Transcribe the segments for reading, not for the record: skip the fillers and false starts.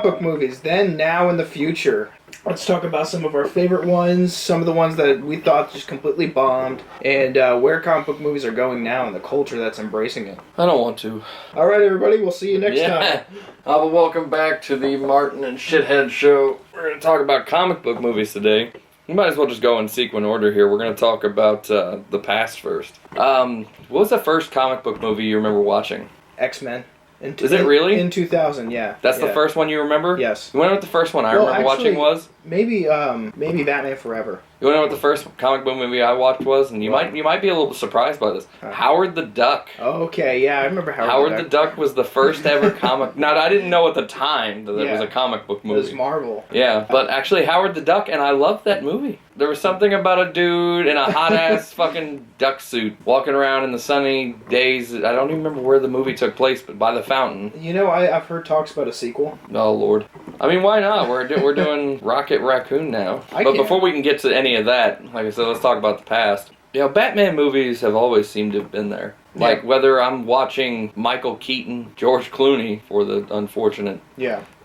comic book movies, then, now, in the future. Let's talk about some of our favorite ones, some of the ones that we thought just completely bombed, and where comic book movies are going now and the culture that's embracing it. I don't want to. All right, everybody, we'll see you next time. Welcome back to the Martin and Shithead Show. We're going to talk about comic book movies today. We might as well just go in sequence order here. We're going to talk about the past first. What was the first comic book movie you remember watching? X-Men. Is it really? In 2000, yeah. That's the first one you remember? Yes. You want to know what the first one I remember watching was? Maybe Batman Forever. You want to know what the first comic book movie I watched was? And you might be a little surprised by this. Howard the Duck. Oh, okay, yeah, I remember Howard the Duck was the first ever comic... Now, I didn't know at the time that it was a comic book movie. It was Marvel. Yeah, but actually Howard the Duck, and I loved that movie. There was something about a dude in a hot-ass fucking duck suit walking around in the sunny days. I don't even remember where the movie took place, but by the fountain. You know, I've heard talks about a sequel. Oh, Lord. I mean, why not? We're doing Rocket Raccoon now. But before we can get to any of that, like I said, let's talk about the past. You know, Batman movies have always seemed to have been there. Like, whether I'm watching Michael Keaton, George Clooney, for the unfortunate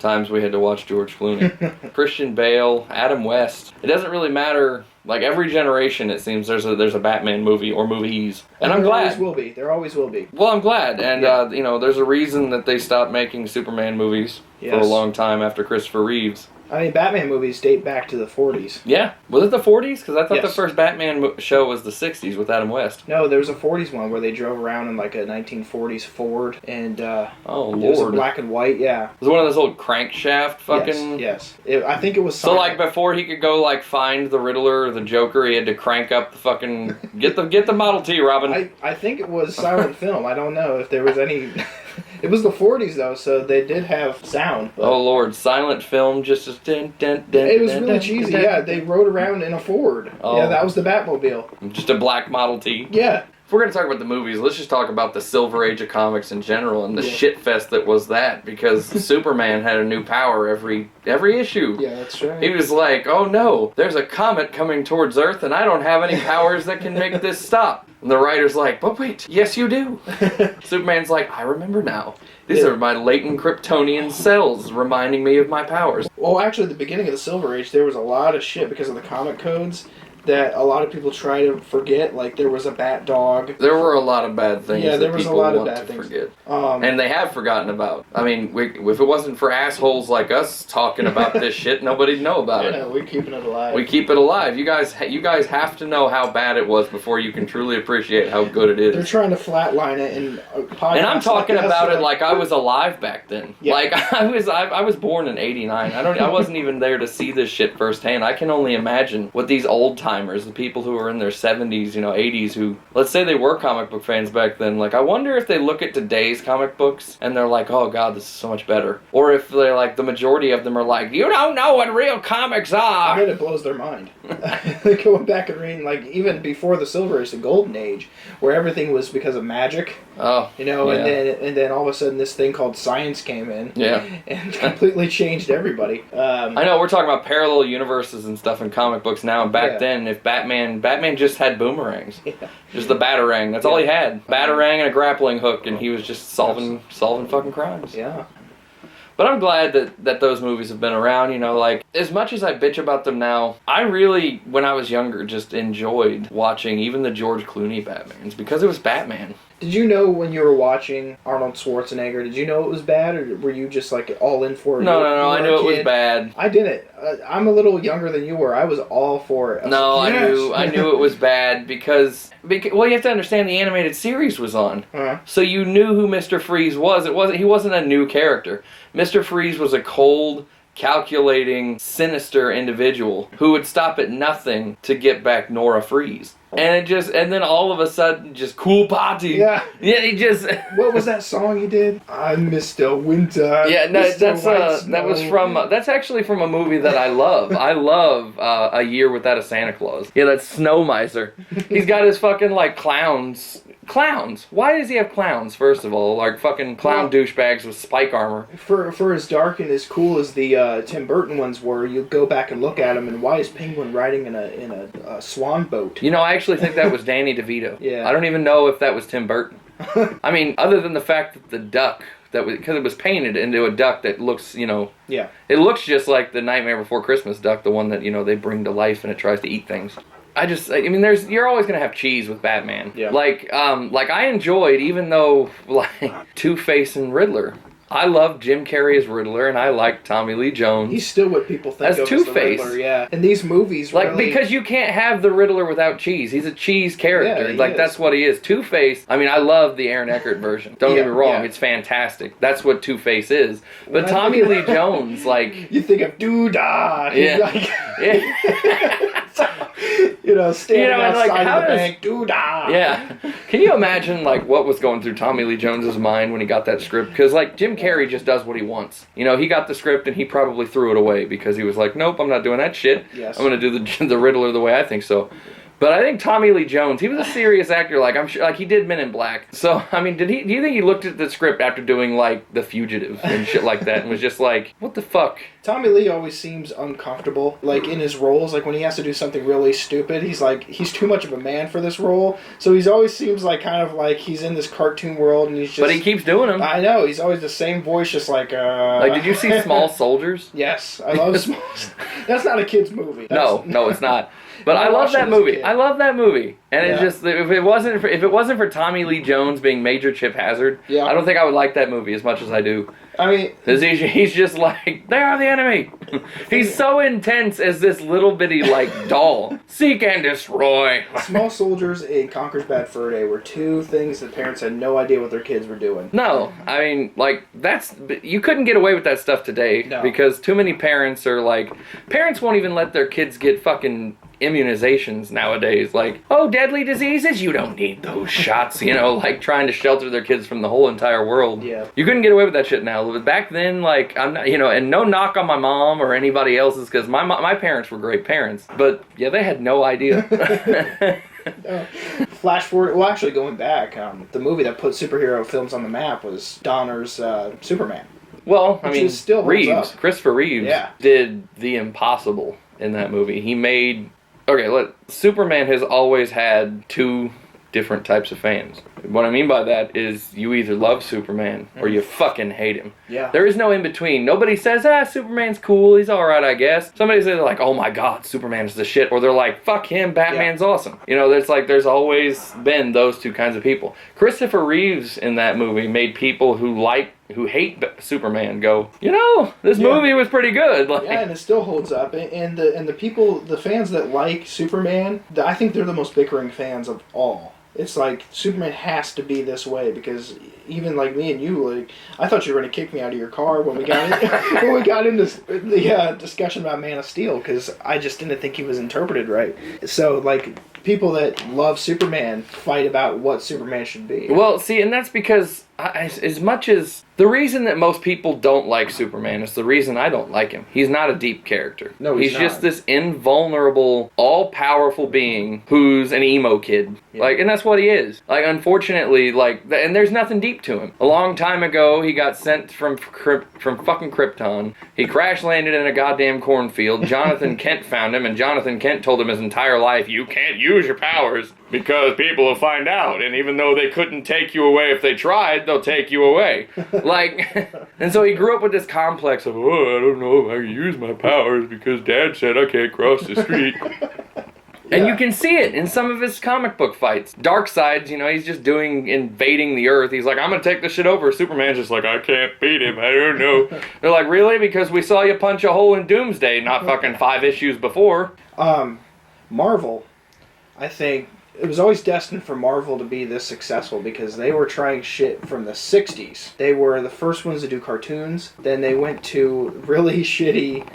times we had to watch George Clooney, Christian Bale, Adam West. It doesn't really matter. Like, every generation, it seems, there's a Batman movie or movies. And I'm glad. There always will be. Well, I'm glad. And, you know, there's a reason that they stopped making Superman movies for a long time after Christopher Reeves. I mean, Batman movies date back to the 40s. Yeah. Was it the 40s? Because I thought the first Batman show was the 60s with Adam West. No, there was a 40s one where they drove around in like a 1940s Ford, and oh, Lord. It was a black and white, It was one of those old crankshaft fucking... Yes. I think it was... So, like, before he could go, like, find the Riddler or the Joker, he had to crank up the fucking... Get the Model T, Robin. I think it was silent film. I don't know if there was any... It was the 40s, though, so they did have sound. Oh, Lord. Silent film, just as... It was really cheesy, They rode around in a Ford. Oh. Yeah, that was the Batmobile. Just a black Model T? Yeah. If we're going to talk about the movies, let's just talk about the Silver Age of comics in general and the shit fest that was that, because Superman had a new power every issue. Yeah, that's right. He was like, oh no, there's a comet coming towards Earth and I don't have any powers that can make this stop. And the writer's like, but wait, yes you do. Superman's like, I remember now. These are my latent Kryptonian cells reminding me of my powers. Well, actually, at the beginning of the Silver Age, there was a lot of shit because of the comic codes that a lot of people try to forget. Like, there was a bat dog. There were a lot of bad things that people want to forget. And they have forgotten about. I mean, if it wasn't for assholes like us talking about this shit, nobody'd know about it. Yeah, we're keeping it alive. We keep it alive. You guys have to know how bad it was before you can truly appreciate how good it is. They're trying to flatline it in podcasts. And I'm talking about it like I was alive back then. Yeah. Like, I was born in '89. I wasn't even there to see this shit firsthand. I can only imagine what these old timers, the people who are in their 70s, 80s, who, let's say they were comic book fans back then, like, I wonder if they look at today's comic books and they're like, oh god, this is so much better. Or if they're like, the majority of them are like, you don't know what real comics are. I bet it blows their mind. They're going back and reading, like, even before the Silver Age, the Golden Age, where everything was because of magic. Oh, and then all of a sudden this thing called science came in. Yeah. And completely changed everybody. I know, we're talking about parallel universes and stuff in comic books now, and back then, if Batman just had boomerangs. Yeah. Just the Batarang. That's all he had. Batarang and a grappling hook, and he was just solving fucking crimes. Yeah. But I'm glad that those movies have been around, like, as much as I bitch about them now, I really, when I was younger, just enjoyed watching even the George Clooney Batmans, because it was Batman. Did you know when you were watching Arnold Schwarzenegger, did you know it was bad, or were you just, like, all in for it? No, I knew it was bad. I didn't. I'm a little younger than you were. I was all for it. I knew it was bad because, well, you have to understand the animated series was on. Uh-huh. So you knew who Mr. Freeze was. He wasn't a new character. Mr. Freeze was a cold, calculating, sinister individual who would stop at nothing to get back Nora Freeze. And then all of a sudden, just cool party. Yeah. Yeah, he just... What was that song he did? I'm Mr. Winter. Yeah, no, that's actually from a movie that I love. I love A Year Without a Santa Claus. Yeah, that's Snow Miser. He's got his fucking, like, clowns. Clowns. Why does he have clowns, first of all? Like, fucking clown douchebags with spike armor. For as dark and as cool as the Tim Burton ones were, you go back and look at them, and why is Penguin riding in a swan boat? I actually think that was Danny DeVito. Yeah. I don't even know if that was Tim Burton. I mean, other than the fact that because it was painted into a duck that looks, Yeah. it looks just like the Nightmare Before Christmas duck, the one that, they bring to life and it tries to eat things. You're always gonna have cheese with Batman. Yeah. Like I enjoyed, even though, like, Two-Face and Riddler. I love Jim Carrey as Riddler, and I like Tommy Lee Jones. He's still what people think as of Two-Face. as the Riddler, yeah. And these movies really... because you can't have the Riddler without cheese. He's a cheese character. Yeah, that's what he is. Two-Face, I love the Aaron Eckhart version. Don't get me wrong, it's fantastic. That's what Two-Face is. But Tommy Lee Jones, like... You think of Doodah. Yeah. Like, standing outside of the bank, Doodah. Yeah. Can you imagine, what was going through Tommy Lee Jones's mind when he got that script? Because, Jim Carrey just does what he wants. He got the script and he probably threw it away because he was like, nope, I'm not doing that shit. Yes. I'm going to do the Riddler the way I think so. But I think Tommy Lee Jones, he was a serious actor. I'm sure, he did Men in Black. So, do you think he looked at the script after doing, The Fugitive and shit like that and was just like, what the fuck? Tommy Lee always seems uncomfortable, in his roles. When he has to do something really stupid, he's too much of a man for this role. So he always seems he's in this cartoon world and he's just... But he keeps doing them. I know, he's always the same voice, just did you see Small Soldiers? Yes, I love Small... That's not a kid's movie. No, it's not. But I love that movie. I love that movie. And it's just, if it wasn't for Tommy Lee Jones being Major Chip Hazard, I don't think I would like that movie as much as I do. Because he's just like, they are the enemy. He's so intense as this little bitty, doll. Seek and destroy. Small Soldiers and Conker's Bad Fur Day were two things that parents had no idea what their kids were doing. No. You couldn't get away with that stuff today. No. Because too many parents are parents won't even let their kids get fucking immunizations nowadays. Deadly diseases? You don't need those shots. Trying to shelter their kids from the whole entire world. Yeah. You couldn't get away with that shit now. But back then, I'm not, and no knock on my mom or anybody else's, because my parents were great parents. But, yeah, they had no idea. Flash forward, well, actually going back, the movie that put superhero films on the map was Donner's Superman. Well, still Reeves, Christopher Reeves, did the impossible in that movie. He made... Superman has always had two different types of fans. What I mean by that is you either love Superman or you fucking hate him. Yeah. There is no in between. Nobody says, Superman's cool, he's alright, I guess. Somebody says, oh my god, Superman's the shit. Or they're like, fuck him, Batman's awesome. There's always been those two kinds of people. Christopher Reeves in that movie made people who hate Superman go, this movie was pretty good. And it still holds up. And the fans that like Superman, I think they're the most bickering fans of all. It's Superman has to be this way, because even me and you, I thought you were going to kick me out of your car when we got into the discussion about Man of Steel, because I just didn't think he was interpreted right. So people that love Superman fight about what Superman should be. Well, see, and that's because as much as the reason that most people don't like Superman is the reason I don't like him. He's not a deep character. No, he's not. Just this invulnerable, all-powerful being who's an emo kid. Yeah. And that's what he is. Unfortunately, and there's nothing deep to him. A long time ago, he got sent from fucking Krypton. He crash-landed in a goddamn cornfield. Jonathan Kent found him, and Jonathan Kent told him his entire life, you can't use your powers because people will find out. And even though they couldn't take you away if they tried, they'll take you away. And so he grew up with this complex of, I don't know if I can use my powers because Dad said I can't cross the street. And you can see it in some of his comic book fights. Darkseid's, he's just invading the Earth. He's like, I'm gonna take this shit over. Superman's just like, I can't beat him. I don't know. They're like, really? Because we saw you punch a hole in Doomsday not fucking 5 issues before. Marvel, I think, it was always destined for Marvel to be this successful because they were trying shit from the 60s. They were the first ones to do cartoons. Then they went to really shitty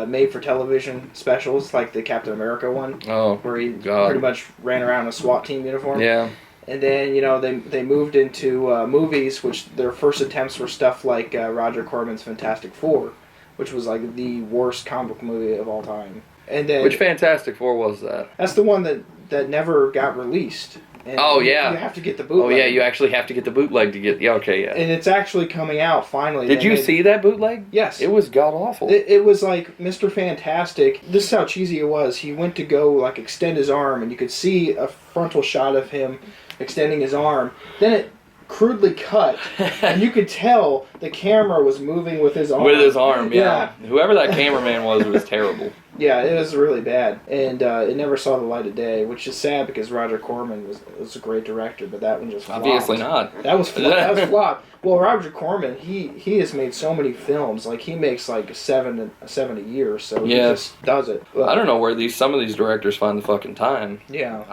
made-for-television specials, like the Captain America one, where he pretty much ran around in a SWAT team uniform. Yeah. And then, they moved into movies, which their first attempts were stuff like Roger Corman's Fantastic Four, which was the worst comic book movie of all time. And then, which Fantastic Four was that? That's the one that never got released. And you have to get the bootleg. Oh yeah, you actually have to get the bootleg to get. Yeah, okay, yeah. And it's actually coming out finally. Did you see that bootleg? Yes. It was god awful. It was like Mr. Fantastic. This is how cheesy it was. He went to go extend his arm, and you could see a frontal shot of him extending his arm. Then it crudely cut, and you could tell the camera was moving with his arm. With his arm, yeah. Whoever that cameraman was terrible. Yeah, it was really bad, and it never saw the light of day, which is sad because Roger Corman was a great director, but that one just flopped. Obviously not. That was flop. Well, Roger Corman, he has made so many films. Like, he makes like seven a year, so he just does it. But I don't know where some of these directors find the fucking time. Yeah.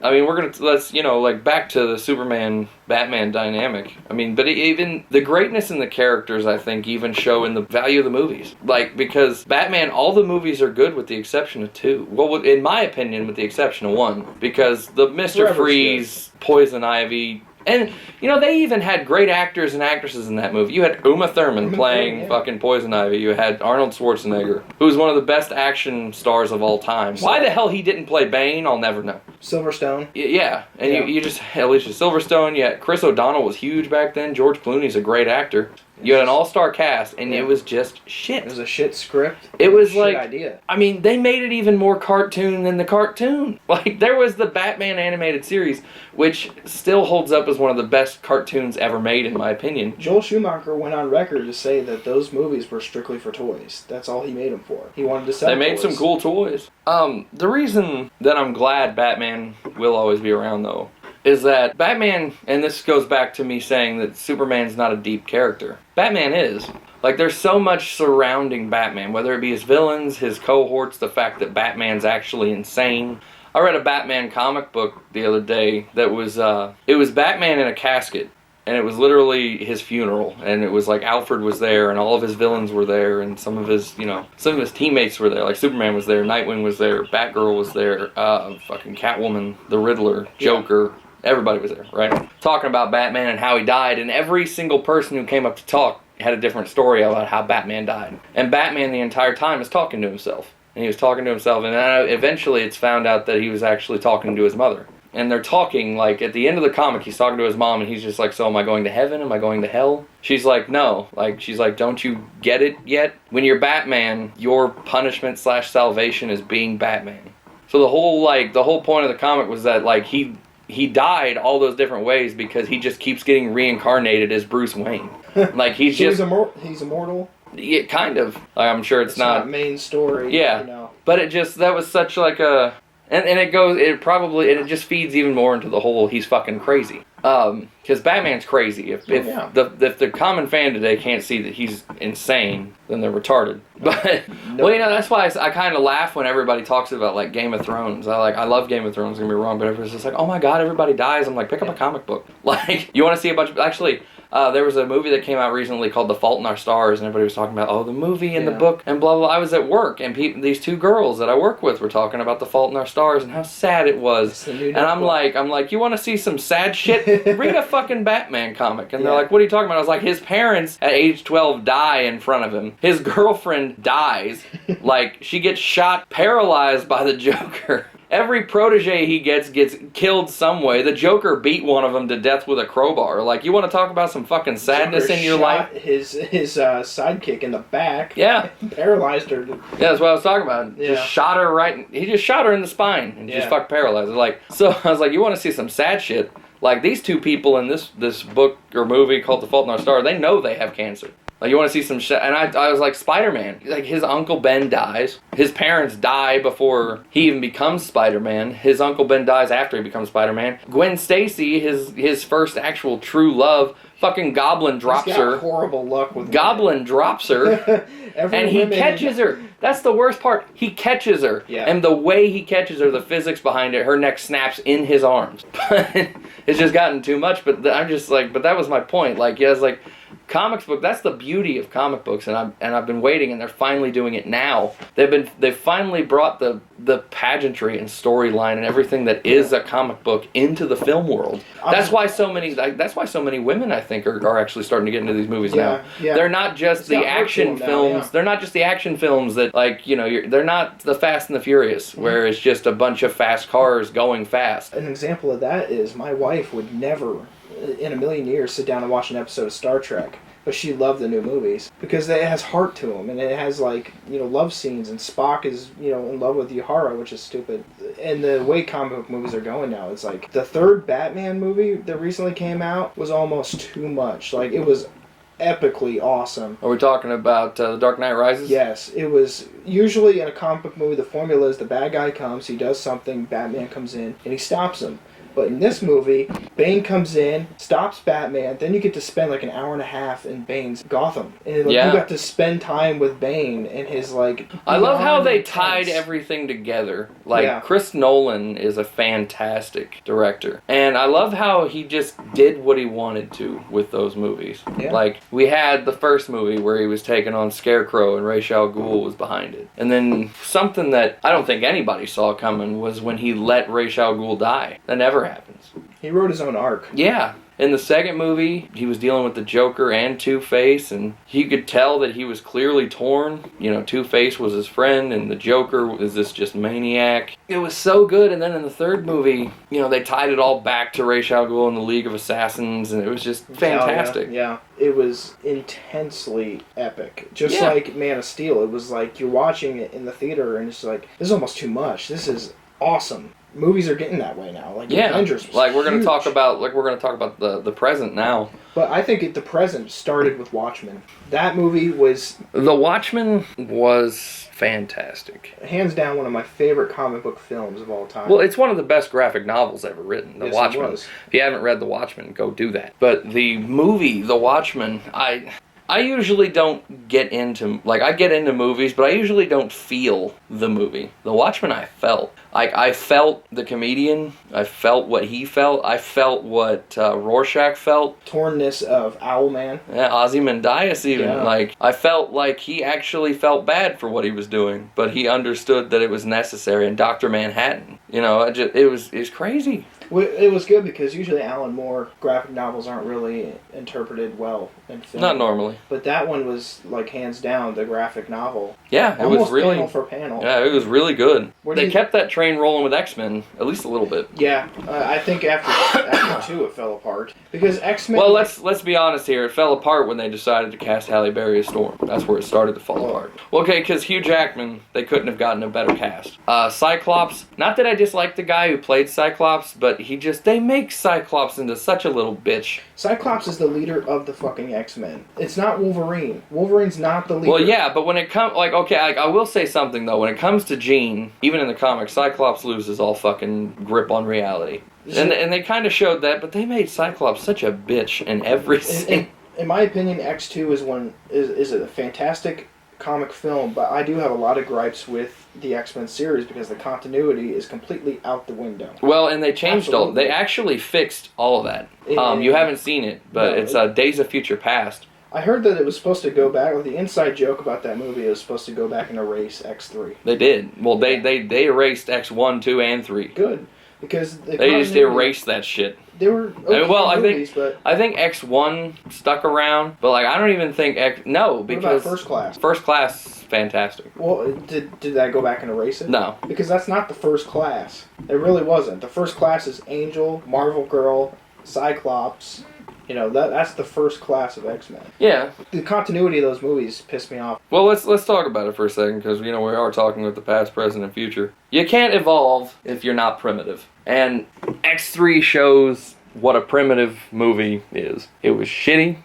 I mean, let's like back to the Superman Batman dynamic. I mean, but even the greatness in the characters, I think, even show in the value of the movies. Like, because Batman, all the movies are good with the exception of 2. Well, in my opinion, with the exception of 1, because the Mr. Freeze, Poison Ivy. And, they even had great actors and actresses in that movie. You had Uma Thurman playing fucking Poison Ivy. You had Arnold Schwarzenegger, who's one of the best action stars of all time. Why the hell he didn't play Bane, I'll never know. Silverstone. Yeah. And you just had Alicia Silverstone. You had Chris O'Donnell was huge back then. George Clooney's a great actor. You had an all-star cast, and it was just shit. It was a shit script. It was like... idea. I mean, they made it even more cartoon than the cartoon. Like, there was the Batman animated series, which still holds up as one of the best cartoons ever made, in my opinion. Joel Schumacher went on record to say that those movies were strictly for toys. That's all he made them for. He wanted to sell They made toys. some cool toys. The reason that I'm glad Batman will always be around, though, is that Batman, and this goes back to me saying that Superman's not a deep character. Batman is. Like, there's so much surrounding Batman, whether it be his villains, his cohorts, the fact that Batman's actually insane. I read a Batman comic book the other day that was, it was Batman in a casket, and it was literally his funeral, and it was like Alfred was there, and all of his villains were there, and some of his teammates were there, like Superman was there, Nightwing was there, Batgirl was there, fucking Catwoman, the Riddler, Joker. Everybody was there, right? Talking about Batman and how he died, and every single person who came up to talk had a different story about how Batman died. And Batman the entire time is talking to himself. And he was talking to himself, and then eventually it's found out that he was actually talking to his mother. And they're talking, like, at the end of the comic, he's talking to his mom, and he's just like, so am I going to heaven? Am I going to hell? She's like, no. Like, she's like, don't you get it yet? When you're Batman, your punishment/salvation is being Batman. So the whole point of the comic was that, like, he died all those different ways because he just keeps getting reincarnated as Bruce Wayne. Like, he's so just... he's immortal? Yeah, kind of. Like, I'm sure it's not main story. Yeah. But that was such like a... And it just feeds even more into the whole he's fucking crazy. Because Batman's crazy. If the common fan today can't see that he's insane, then they're retarded. But well, that's why I kind of laugh when everybody talks about like Game of Thrones. I love Game of Thrones. Don't get me wrong, but everybody's just like, oh my god, everybody dies. I'm like, pick up a comic book. Like, you want to see a bunch of actually. There was a movie that came out recently called The Fault in Our Stars, and everybody was talking about, the movie and the book, and blah, blah, blah. I was at work, and these 2 girls that I work with were talking about The Fault in Our Stars and how sad it was. And I'm like, you want to see some sad shit? Read a fucking Batman comic. And they're like, what are you talking about? I was like, his parents at age 12 die in front of him. His girlfriend dies. Like, she gets shot, paralyzed by the Joker. Every protege he gets killed some way. The Joker beat one of them to death with a crowbar. Like, you want to talk about some fucking sadness Joker in your life? His sidekick in the back. Yeah. Paralyzed her. Yeah, that's what I was talking about. Yeah. Just shot her he just shot her in the spine and just fucking paralyzed her. Like, so I was like, you want to see some sad shit? Like, these 2 people in this book or movie called The Fault in Our Stars, they know they have cancer. Like, you want to see some shit? And I was like, Spider-Man. Like, his Uncle Ben dies. His parents die before he even becomes Spider-Man. His Uncle Ben dies after he becomes Spider-Man. Gwen Stacy, his first actual true love, fucking Goblin drops her. Horrible luck with Goblin drops her. And he catches her. That's the worst part. He catches her. Yeah. And the way he catches her, the physics behind it, her neck snaps in his arms. It's just gotten too much. But I'm just like, but that was my point. Like, yeah, it's like... Comics book, that's the beauty of comic books, and I've been waiting, and they're finally doing it now. They've finally brought the pageantry and storyline and everything that is a comic book into the film world. That's why so many women, I think, are actually starting to get into these movies now. Yeah. They're not just the action films. They're not just the action films that, like, they're not the Fast and the Furious, where it's just a bunch of fast cars going fast. An example of that is my wife would never in a million years sit down and watch an episode of Star Trek. but she loved the new movies because it has heart to them, and it has like, you know, love scenes, and Spock is, you know, in love with Uhura, which is stupid. And the way comic book movies are going now, it's like the third Batman movie that recently came out was almost too much. Like, it was epically awesome. Are we talking about The Dark Knight Rises? Yes, it was. Usually in a comic book movie, the formula is the bad guy comes, he does something, Batman comes in, and he stops him. But in this movie, Bane comes in, stops Batman, then you get to spend like an hour and a half in Bane's Gotham. And like, you got to spend time with Bane and his like... I love how they tied everything together. Like, Chris Nolan is a fantastic director. And I love how he just did what he wanted to with those movies. Yeah. Like, we had the first movie where he was taking on Scarecrow and Ra's al Ghul was behind it. And then something that I don't think anybody saw coming was when he let Ra's al Ghul die. That never happens. He wrote his own arc. Yeah. In the second movie, he was dealing with the Joker and Two-Face, and you could tell that he was clearly torn. You know, Two-Face was his friend, and the Joker was this just maniac. It was so good, and then in the third movie, you know, they tied it all back to Ra's al Ghul and the League of Assassins, and it was just fantastic. Yeah. It was intensely epic. Just like Man of Steel. It was like you're watching it in the theater, and it's like, this is almost too much. This is awesome. Movies are getting that way now. Like Avengers was like we're going to huge. talk about the present now. But I think the present started with Watchmen. That movie was... The Watchmen was fantastic. Hands down one of my favorite comic book films of all time. Well, it's one of the best graphic novels ever written, The Watchmen. It was. If you haven't read The Watchmen, go do that. But the movie, The Watchmen, I usually don't get into... Like, I get into movies, but I usually don't feel the movie. The Watchmen, I felt. Like, I felt the comedian. I felt what he felt. I felt what Rorschach felt. Tornness of Owlman. Yeah, Ozymandias even. Yeah. Like, I felt like he actually felt bad for what he was doing, but he understood that it was necessary. And Dr. Manhattan, you know, it was crazy. It was good because usually Alan Moore graphic novels aren't really interpreted well in film. Not normally. But that one was, like, hands down the graphic novel. Yeah, it was really... panel for panel. Yeah, it was really good. They kept that train rolling with X-Men, at least a little bit. Yeah, I think after 2 it fell apart. Because X-Men... Well, let's be honest here. It fell apart when they decided to cast Halle Berry as Storm. That's where it started to fall apart. Well, okay, because Hugh Jackman, they couldn't have gotten a better cast. Cyclops, not that I dislike the guy who played Cyclops, but they make Cyclops into such a little bitch. Cyclops is the leader of the fucking X-Men. It's not Wolverine. Wolverine's not the leader. Well, yeah, but when it comes... Like, okay, I will say something, though. When it comes to Jean, even in the comics, Cyclops loses all fucking grip on reality. And they kind of showed that, but they made Cyclops such a bitch in every scene. In my opinion, X2 is a fantastic comic film, but I do have a lot of gripes with the X-Men series because the continuity is completely out the window. Well, and they changed they actually fixed all of that. You haven't seen it, but it's Days of Future Past. I heard that it was supposed to go back, with the inside joke about that movie, it was supposed to go back and erase X3. They did. Well, they erased X1, 2, and 3. Good. Because they just erased that shit. They were okay I think X1 stuck around, but like I don't even think because what about First Class? First Class, fantastic. Well, did that go back and erase it? No, because that's not the First Class. It really wasn't. The First Class is Angel, Marvel Girl, Cyclops. You know, that's the First Class of X-Men. Yeah. The continuity of those movies pissed me off. Well, let's talk about it for a second, because, you know, we are talking with the past, present, and future. You can't evolve if you're not primitive. And X3 shows what a primitive movie is. It was shitty.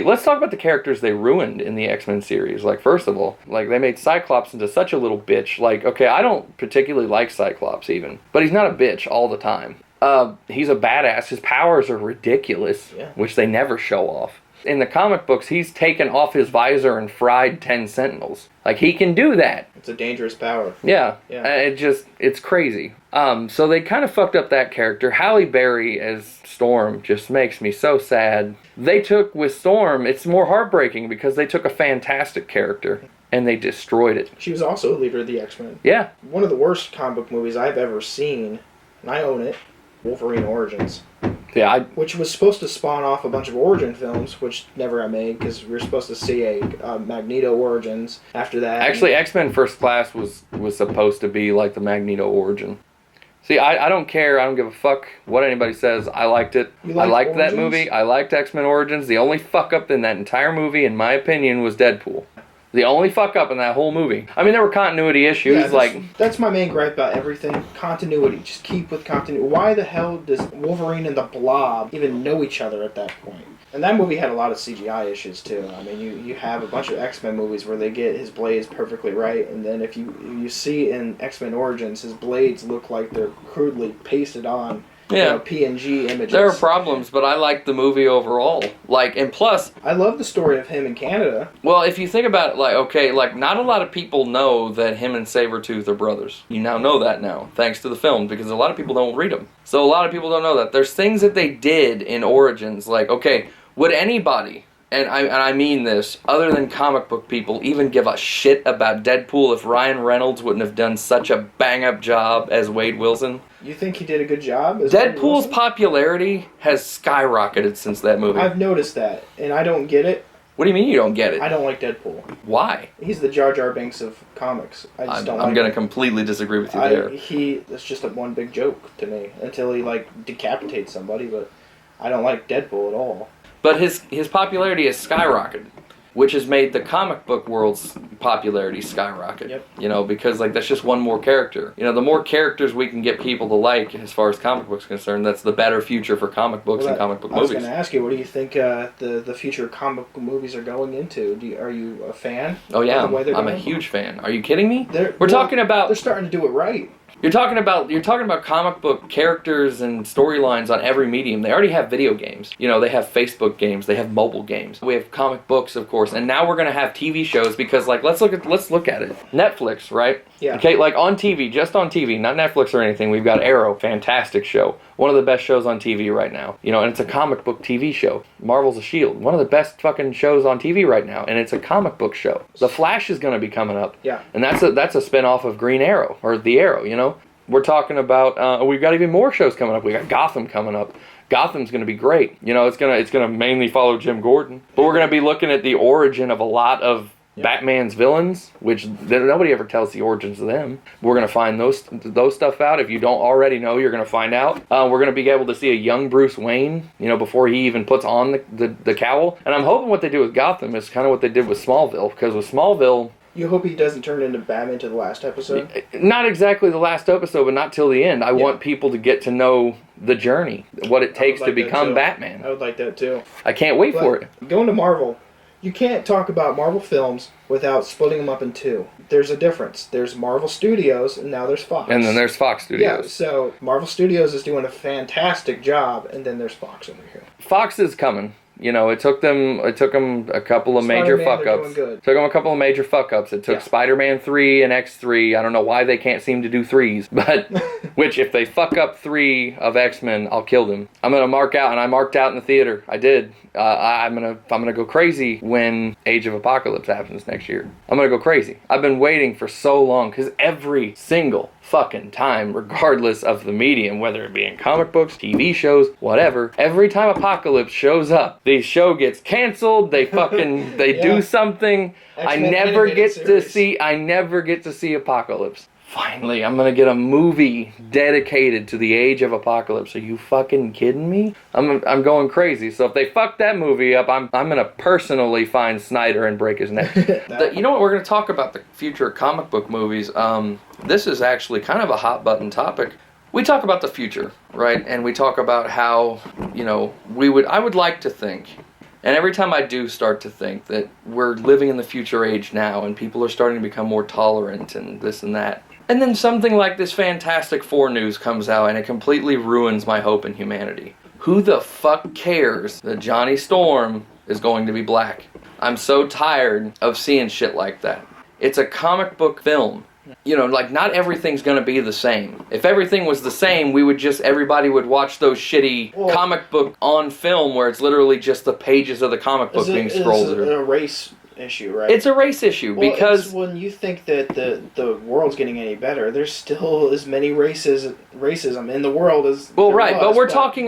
Let's talk about the characters they ruined in the X-Men series. Like, first of all, like, they made Cyclops into such a little bitch. Like, okay, I don't particularly like Cyclops even, but he's not a bitch all the time. He's a badass. His powers are ridiculous, which they never show off. In the comic books, he's taken off his visor and fried 10 Sentinels. Like, he can do that. It's a dangerous power. Yeah. It's crazy. So they kind of fucked up that character. Halle Berry as Storm just makes me so sad. They took, with Storm, it's more heartbreaking because they took a fantastic character and they destroyed it. She was also a leader of the X-Men. Yeah. One of the worst comic book movies I've ever seen, and I own it, Wolverine Origins. Yeah, which was supposed to spawn off a bunch of origin films, which never got made because we were supposed to see a Magneto Origins after that. Actually, X-Men First Class was supposed to be like the Magneto origin. See, I don't care. I don't give a fuck what anybody says. I liked it. I liked that movie. I liked X-Men Origins. The only fuck up in that entire movie, in my opinion, was Deadpool. The only fuck up in that whole movie. I mean, there were continuity issues. That's my main gripe about everything. Continuity. Just keep with continuity. Why the hell does Wolverine and the Blob even know each other at that point? And that movie had a lot of CGI issues too. I mean, you have a bunch of X-Men movies where they get his blades perfectly right, and then if you see in X-Men Origins, his blades look like they're crudely pasted on. Yeah, PNG images. There are problems, but I like the movie overall. And plus, I love the story of him in Canada. Well, if you think about it, not a lot of people know that him and Sabretooth are brothers. You now know that now, thanks to the film, because a lot of people don't read them. So a lot of people don't know that. There's things that they did in Origins, would anybody, and I mean this, other than comic book people, even give a shit about Deadpool if Ryan Reynolds wouldn't have done such a bang-up job as Wade Wilson? You think he did a good job? Deadpool's popularity has skyrocketed since that movie. I've noticed that, and I don't get it. What do you mean you don't get it? I don't like Deadpool. Why? He's the Jar Jar Binks of comics. I just don't like him. I'm going to completely disagree with you there. That's just one big joke to me, until he, decapitates somebody, but I don't like Deadpool at all. But his popularity has skyrocketed, which has made the comic book world's popularity skyrocket. Yep. Because that's just one more character. The more characters we can get people to like as far as comic books are concerned, that's the better future for comic books and comic book movies. I was going to ask you, what do you think the future comic book movies are going into? Are you a fan? Oh yeah, I'm a huge fan. Are you kidding me? They're starting to do it right. You're talking about comic book characters and storylines on every medium. They already have video games. They have Facebook games. They have mobile games. We have comic books, of course, and now we're gonna have TV shows because, let's look at it. Netflix, right? Yeah. Okay, on TV, just on TV, not Netflix or anything. We've got Arrow, fantastic show, one of the best shows on TV right now. And it's a comic book TV show. Marvel's a Shield, one of the best fucking shows on TV right now, and it's a comic book show. The Flash is gonna be coming up. Yeah. And that's a spin-off of Green Arrow or The Arrow. We're talking about, we've got even more shows coming up. We got Gotham coming up. Gotham's going to be great. It's going to mainly follow Jim Gordon. But we're going to be looking at the origin of a lot of Batman's villains, which nobody ever tells the origins of them. We're going to find those stuff out. If you don't already know, you're going to find out. We're going to be able to see a young Bruce Wayne, before he even puts on the cowl. And I'm hoping what they do with Gotham is kind of what they did with Smallville, because with Smallville, you hope he doesn't turn into Batman to the last episode? Not exactly the last episode, but not till the end. I want people to get to know the journey, what it takes to become Batman. I would like that too. I can't wait for it. Going to Marvel, you can't talk about Marvel films without splitting them up in two. There's a difference. There's Marvel Studios, and now there's Fox. And then there's Fox Studios. Yeah, so Marvel Studios is doing a fantastic job, and then there's Fox over here. Fox is coming. It took them a couple of major fuck-ups. Took them a couple of major fuck-ups. It took Spider-Man 3 and X3. I don't know why they can't seem to do 3s, but which if they fuck up 3 of X-Men, I'll kill them. I'm gonna mark out, and I marked out in the theater. I did. I'm gonna go crazy when Age of Apocalypse happens next year. I'm gonna go crazy. I've been waiting for so long because every single fucking time, regardless of the medium, whether it be in comic books, TV shows, whatever, every time Apocalypse shows up, the show gets canceled. They do something. I never get to see Apocalypse. Finally, I'm gonna get a movie dedicated to the Age of Apocalypse. Are you fucking kidding me? I'm going crazy. So if they fuck that movie up, I'm gonna personally find Snyder and break his neck. You know what? We're gonna talk about the future of comic book movies. This is actually kind of a hot button topic. We talk about the future, right? And we talk about how I would like to think. And every time I do start to think that we're living in the future age now and people are starting to become more tolerant and this and that. And then something like this Fantastic Four news comes out and it completely ruins my hope in humanity. Who the fuck cares that Johnny Storm is going to be black? I'm so tired of seeing shit like that. It's a comic book film. Not everything's gonna be the same. If everything was the same, everybody would watch those shitty comic book on film where it's literally just the pages of the comic book being scrolled through. A race issue, right? It's a race issue because when you think that the world's getting any better, there's still as many racism in the world as but we're talking.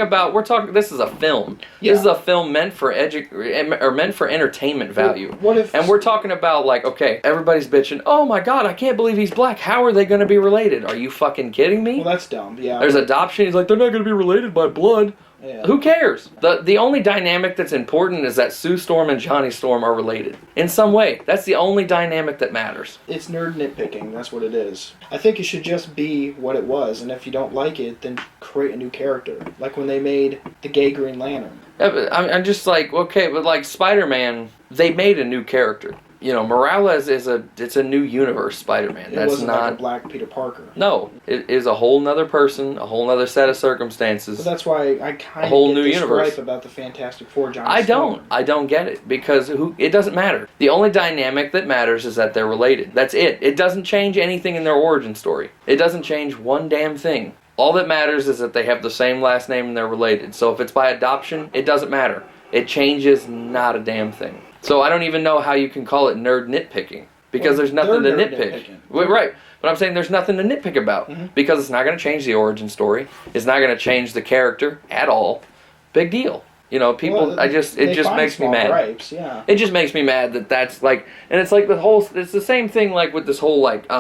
This is a film. Yeah. This is a film meant for meant for entertainment value. What if? And we're talking about like, okay, everybody's bitching. Oh my God, I can't believe he's black. How are they going to be related? Are you fucking kidding me? Well, that's dumb. Yeah. There's adoption. He's like, they're not going to be related by blood. Yeah. Who cares? The only dynamic that's important is that Sue Storm and Johnny Storm are related. In some way. That's the only dynamic that matters. It's nerd nitpicking. That's what it is. I think it should just be what it was. And if you don't like it, then create a new character. Like when they made the gay Green Lantern. Yeah, but I'm just like, okay, but like Spider-Man, they made a new character. You know, Morales it's a new universe Spider-Man. It wasn't like a black Peter Parker. No, it is a whole nother person, a whole nother set of circumstances. But that's why I kind of get this gripe about the Fantastic Four Johnny Storm. I don't get it because it doesn't matter. The only dynamic that matters is that they're related. That's it. It doesn't change anything in their origin story. It doesn't change one damn thing. All that matters is that they have the same last name and they're related. So if it's by adoption, it doesn't matter. It changes not a damn thing. So I don't even know how you can call it nerd nitpicking because there's nothing to nitpick. Right. But I'm saying there's nothing to nitpick about because it's not going to change the origin story. It's not going to change the character at all. Big deal. You know, people, it just makes me mad. Gripes, yeah. It just makes me mad that's like, and it's like it's the same thing like with this whole like,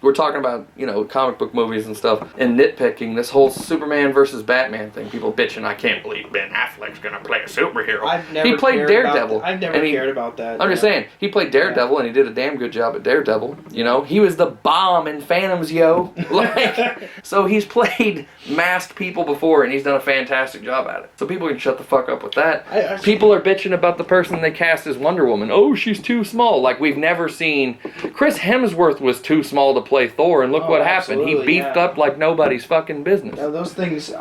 we're talking about, you know, comic book movies and stuff, and nitpicking this whole Superman versus Batman thing. People bitching, I can't believe Ben Affleck's gonna play a superhero. He played Daredevil. I've never cared about that. I'm just saying, he played Daredevil, and he did a damn good job at Daredevil. You know, he was the bomb in Phantoms, yo. Like, so he's played masked people before, and he's done a fantastic job at it. So people can shut the fuck up with that. People are bitching about the person they cast as Wonder Woman. Oh, she's too small. Like, we've never seen... Chris Hemsworth was too small to play Thor, and look what happened. He beefed up like nobody's fucking business. Now, those things,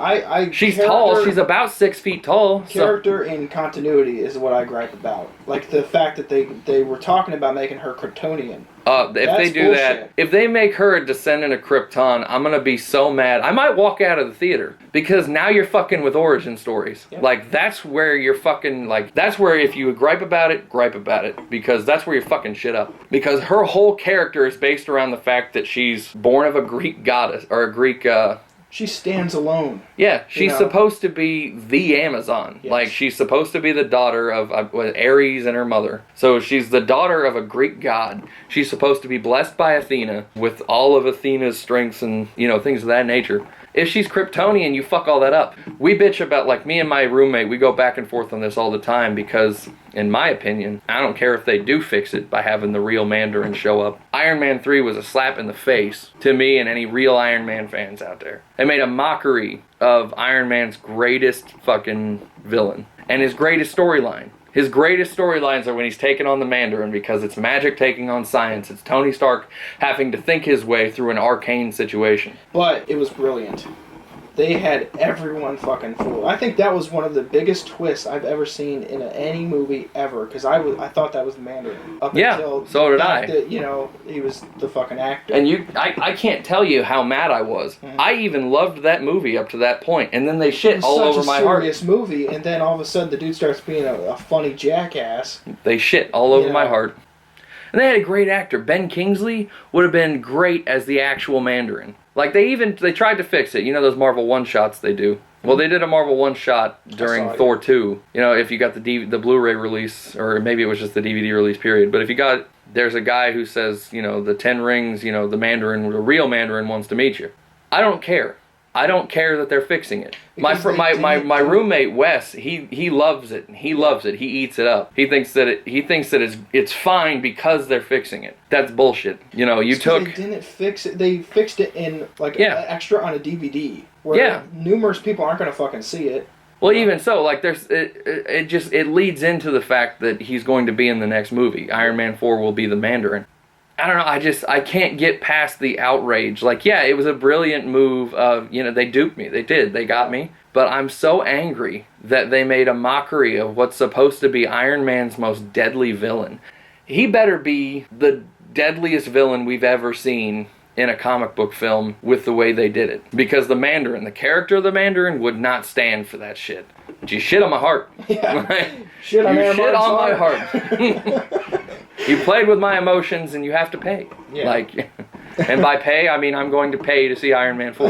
she's tall. She's about 6 feet tall. Character and continuity is what I gripe about. Like the fact that they were talking about making her Kryptonian. If they do that, if they make her a descendant of Krypton, I'm gonna be so mad. I might walk out of the theater because now you're fucking with origin stories. Yep. Like that's where you're fucking like. That's where if you gripe about it because that's where you're fucking shit up. Because her whole character is based around the fact that she's born of a Greek goddess or a Greek. She stands alone. Yeah, she's supposed to be the Amazon. Yes. Like, she's supposed to be the daughter of Ares and her mother. So she's the daughter of a Greek god. She's supposed to be blessed by Athena with all of Athena's strengths and, you know, things of that nature. If she's Kryptonian, you fuck all that up. We bitch about, like, me and my roommate, we go back and forth on this all the time because, in my opinion, I don't care if they do fix it by having the real Mandarin show up. Iron Man 3 was a slap in the face to me and any real Iron Man fans out there. They made a mockery of Iron Man's greatest fucking villain and his greatest storyline. His greatest storylines are when he's taking on the Mandarin because it's magic taking on science. It's Tony Stark having to think his way through an arcane situation. But it was brilliant. They had everyone fucking fooled. I think that was one of the biggest twists I've ever seen in any movie ever. Because I thought that was the Mandarin. Until so did I. That, you know, he was the fucking actor. And I can't tell you how mad I was. Mm-hmm. I even loved that movie up to that point. And then they shit all over my heart. It's such a serious movie. And then all of a sudden the dude starts being a funny jackass. They shit all over my heart. And they had a great actor. Ben Kingsley would have been great as the actual Mandarin. Like, they tried to fix it. You know those Marvel one-shots they do? Well, they did a Marvel one-shot during Thor 2. You know, if you got the Blu-ray release, or maybe it was just the DVD release period. But if you got, there's a guy who says, you know, the 10 rings, you know, the real Mandarin wants to meet you. I don't care. I don't care that they're fixing it. My roommate Wes, he loves it. He loves it. He eats it up. He thinks that it's fine because they're fixing it. That's bullshit. You know, they didn't fix it. They fixed it in extra on a DVD where numerous people aren't going to fucking see it. Well, even so, like it leads into the fact that he's going to be in the next movie. Iron Man 4 will be the Mandarin. I don't know, I can't get past the outrage. Like, yeah, it was a brilliant move of, you know, they duped me. They did. They got me. But I'm so angry that they made a mockery of what's supposed to be Iron Man's most deadly villain. He better be the deadliest villain we've ever seen in a comic book film with the way they did it. Because the Mandarin, the character of the Mandarin, would not stand for that shit. But you shit on my heart. Yeah. Shit on my heart. You played with my emotions, and you have to pay. Yeah. Like, and by pay, I mean I'm going to pay to see Iron Man 4.